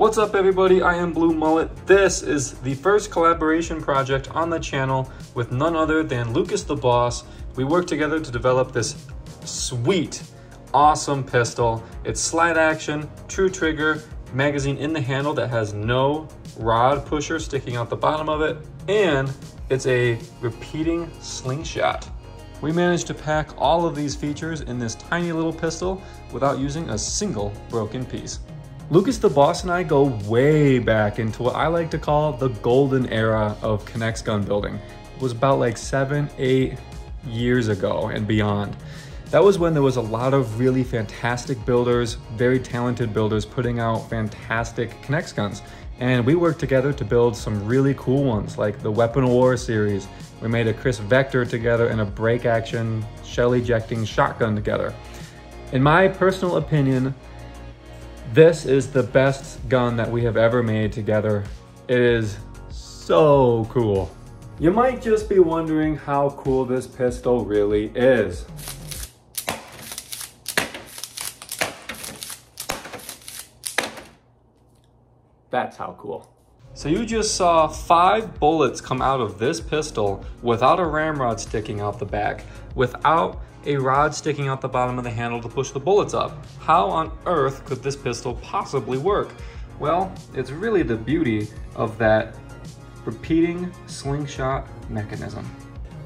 What's up everybody, I am Blue Mullet. This is the first collaboration project on the channel with none other than Lucas the Boss. We worked together to develop this sweet, awesome pistol. It's slide action, true trigger, magazine in the handle that has no rod pusher sticking out the bottom of it, and it's a repeating slingshot. We managed to pack all of these features in this tiny little pistol without using a single broken piece. Lucas the Boss and I go way back into what I like to call the golden era of NEX gun building. It was about like 7-8 years ago and beyond. That was when there was a lot of really fantastic builders, very talented builders putting out fantastic NEX guns. And we worked together to build some really cool ones like the Weapon of War series. We made a Chris Vector together and a break action shell ejecting shotgun together. In my personal opinion, this is the best gun that we have ever made together. It is so cool. You might just be wondering how cool this pistol really is. That's how cool. So you just saw 5 bullets come out of this pistol without a ramrod sticking out the back, without a rod sticking out the bottom of the handle to push the bullets up. How on earth could this pistol possibly work? Well, it's really the beauty of that repeating slingshot mechanism.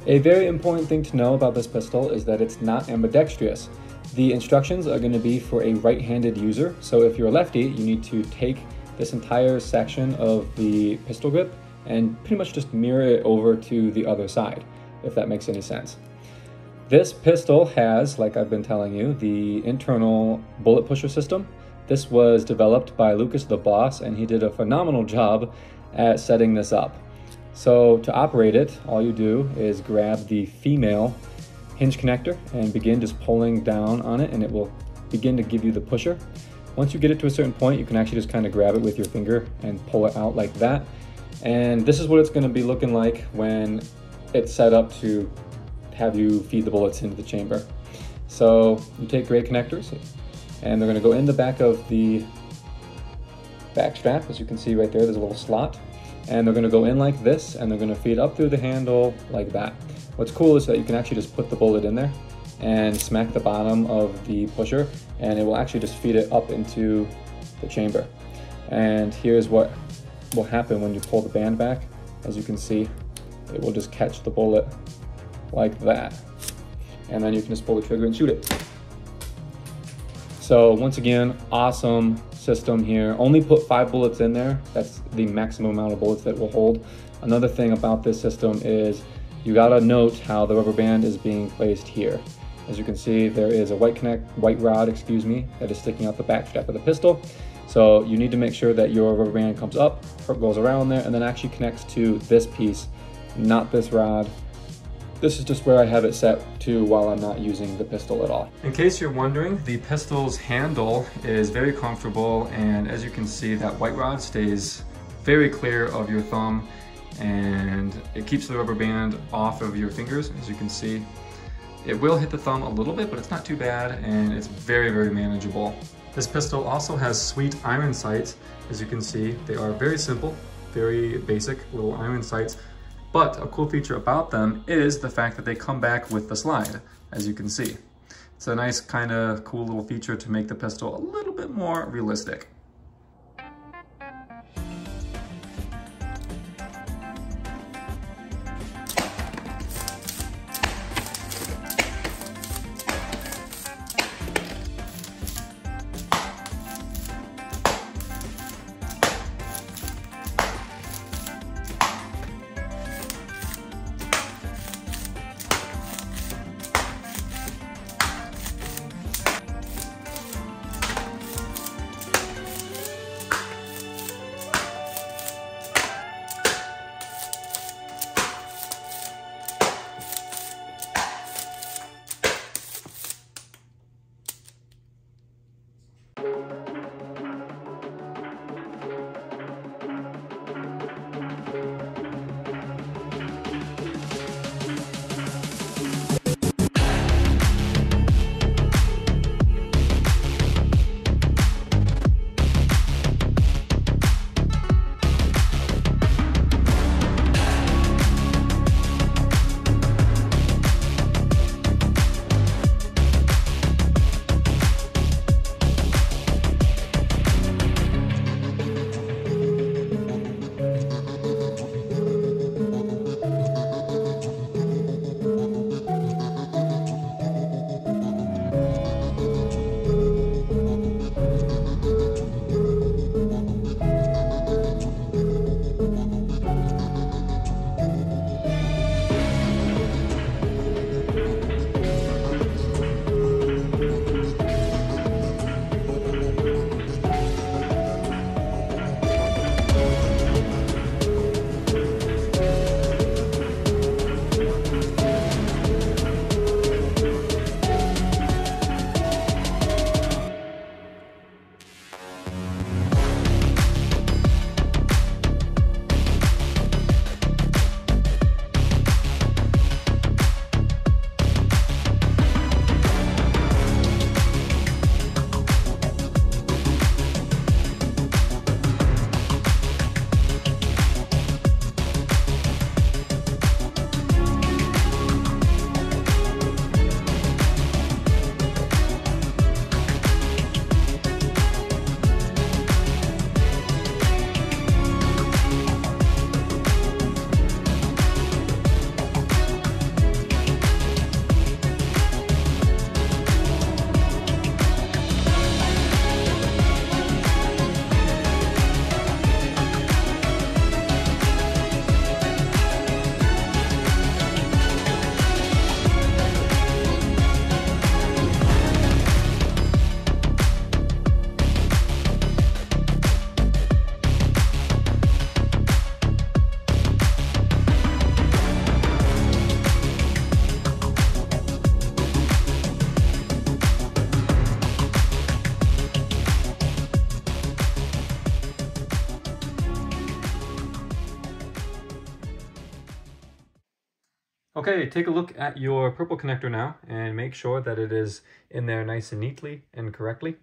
A very important thing to know about this pistol is that it's not ambidextrous. The instructions are going to be for a right-handed user, so if you're a lefty, you need to take this entire section of the pistol grip and pretty much just mirror it over to the other side, if that makes any sense. This pistol has, like I've been telling you, the internal bullet pusher system. This was developed by Lucas the Boss, and he did a phenomenal job at setting this up. So to operate it, all you do is grab the female hinge connector and begin just pulling down on it, and it will begin to give you the pusher. Once you get it to a certain point, you can actually just kind of grab it with your finger and pull it out like that. And this is what it's going to be looking like when it's set up to have you feed the bullets into the chamber. So you take gray connectors and they're going to go in the back of the back strap. As you can see right there, there's a little slot, and they're going to go in like this, and they're going to feed up through the handle like that. What's cool is that you can actually just put the bullet in there and smack the bottom of the pusher, and it will actually just feed it up into the chamber. And here's what will happen when you pull the band back. As you can see, it will just catch the bullet like that, and then you can just pull the trigger and shoot it. So once again, awesome system here. Only put 5 bullets in there. That's the maximum amount of bullets that it will hold. Another thing about this system is you gotta note how the rubber band is being placed here. As you can see, there is a white rod, that is sticking out the back strap of the pistol. So you need to make sure that your rubber band comes up, goes around there, and then actually connects to this piece, not this rod. This is just where I have it set to while I'm not using the pistol at all. In case you're wondering, the pistol's handle is very comfortable, and as you can see, that white rod stays very clear of your thumb, and it keeps the rubber band off of your fingers. As you can see, it will hit the thumb a little bit, but it's not too bad, and it's very, very manageable. This pistol also has sweet iron sights. As you can see, they are very simple, very basic little iron sights. But a cool feature about them is the fact that they come back with the slide, as you can see. It's a nice kind of cool little feature to make the pistol a little bit more realistic. Okay, take a look at your purple connector now and make sure that it is in there nice and neatly and correctly.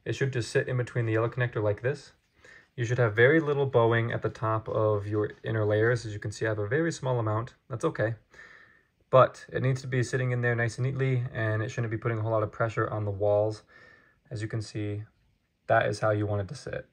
It should just sit in between the yellow connector like this. You should have very little bowing at the top of your inner layers. As you can see, I have a very small amount. That's okay. But it needs to be sitting in there nice and neatly, and it shouldn't be putting a whole lot of pressure on the walls. As you can see, that is how you want it to sit.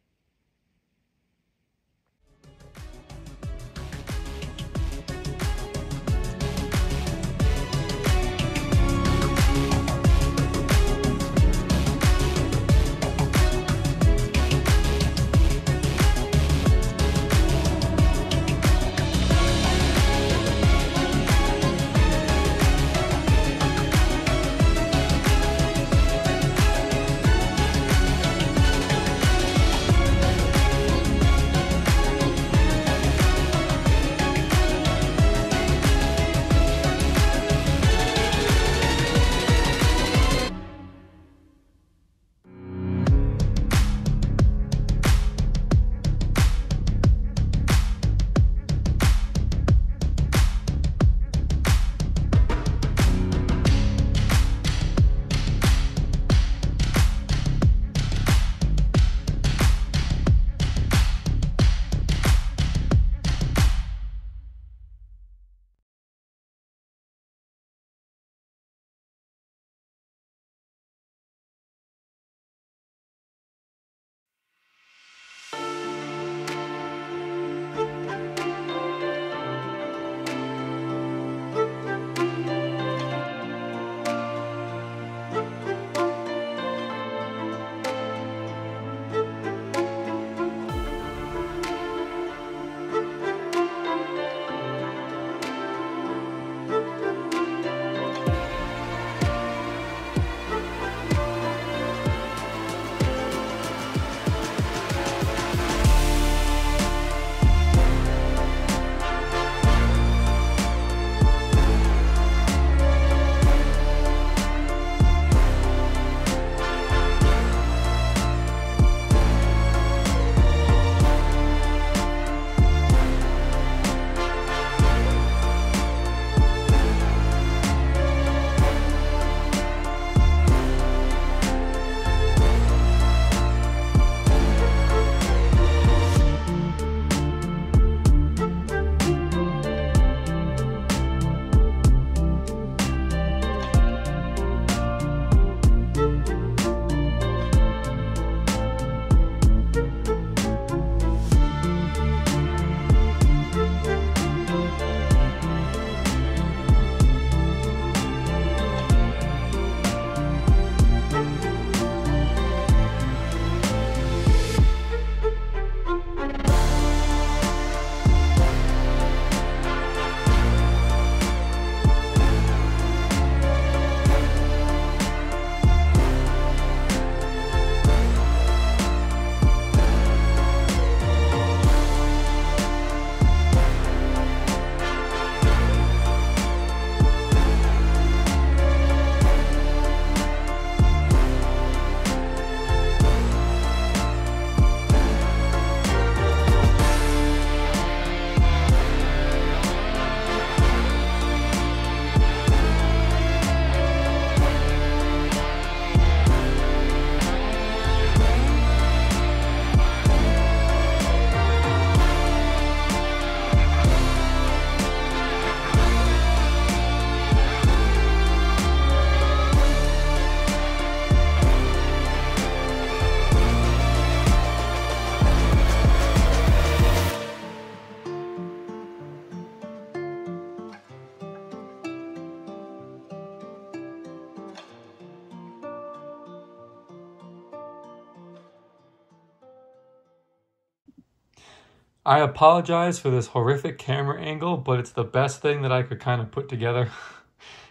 I apologize for this horrific camera angle, but it's the best thing that I could kind of put together.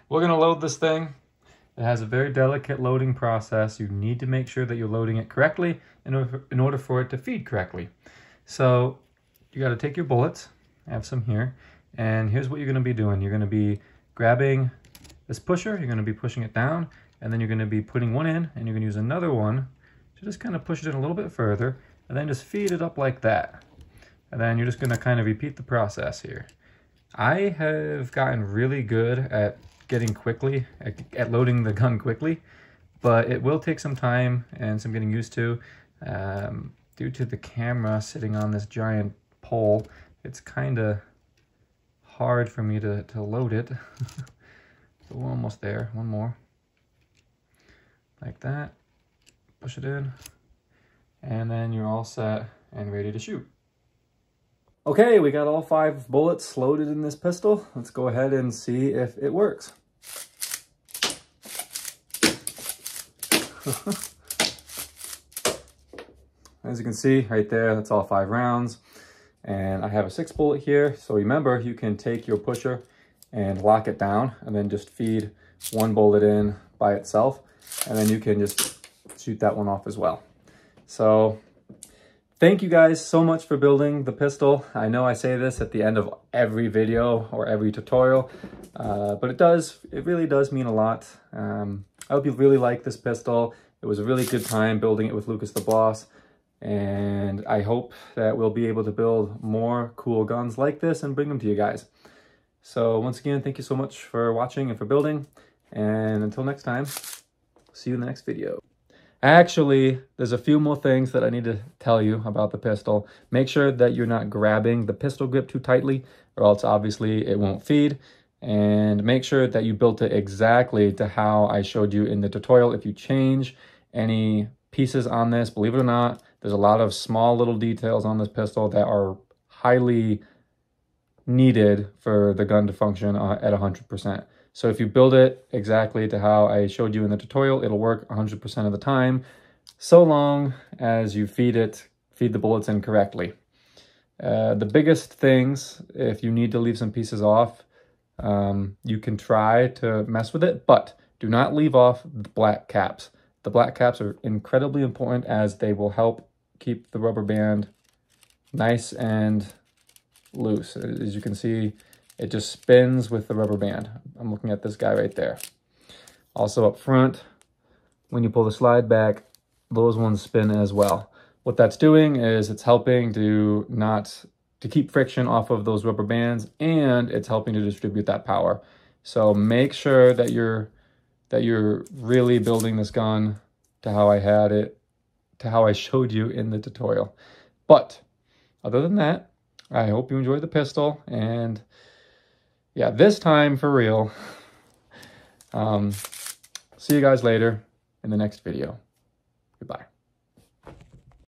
We're going to load this thing. It has a very delicate loading process. You need to make sure that you're loading it correctly in order for it to feed correctly. So you got to take your bullets. I have some here. And here's what you're going to be doing. You're going to be grabbing this pusher. You're going to be pushing it down. And then you're going to be putting one in. And you're going to use another one to just kind of push it in a little bit further. And then just feed it up like that. And then you're just going to kind of repeat the process here. I have gotten really good at getting quickly, at loading the gun quickly, but it will take some time and some getting used to. Due to the camera sitting on this giant pole, it's kind of hard for me to load it. So we're almost there. One more. Like that. Push it in. And then you're all set and ready to shoot. Okay, we got all 5 bullets loaded in this pistol. Let's go ahead and see if it works. As you can see right there, that's all 5 rounds. And I have a 6 bullet here. So remember, you can take your pusher and lock it down and then just feed 1 bullet in by itself. And then you can just shoot that one off as well. So thank you guys so much for building the pistol. I know I say this at the end of every video or every tutorial, but it really does mean a lot. I hope you really like this pistol. It was a really good time building it with Lucas the Boss. And I hope that we'll be able to build more cool guns like this and bring them to you guys. So once again, thank you so much for watching and for building. And until next time, see you in the next video. Actually, there's a few more things that I need to tell you about the pistol. Make sure that you're not grabbing the pistol grip too tightly, or else obviously it won't feed. And make sure that you built it exactly to how I showed you in the tutorial. If you change any pieces on this, believe it or not, there's a lot of small little details on this pistol that are highly needed for the gun to function at 100%. So if you build it exactly to how I showed you in the tutorial, it'll work 100% of the time, so long as you feed the bullets in correctly. The biggest things, if you need to leave some pieces off, you can try to mess with it, but do not leave off the black caps. The black caps are incredibly important as they will help keep the rubber band nice and loose. As you can see, it just spins with the rubber band. I'm looking at this guy right there. Also up front, when you pull the slide back, those ones spin as well. What that's doing is it's helping to keep friction off of those rubber bands, and it's helping to distribute that power. So make sure that you're really building this gun to how I had it, to how I showed you in the tutorial. But other than that, I hope you enjoyed the pistol, and yeah, this time for real. See you guys later in the next video. Goodbye.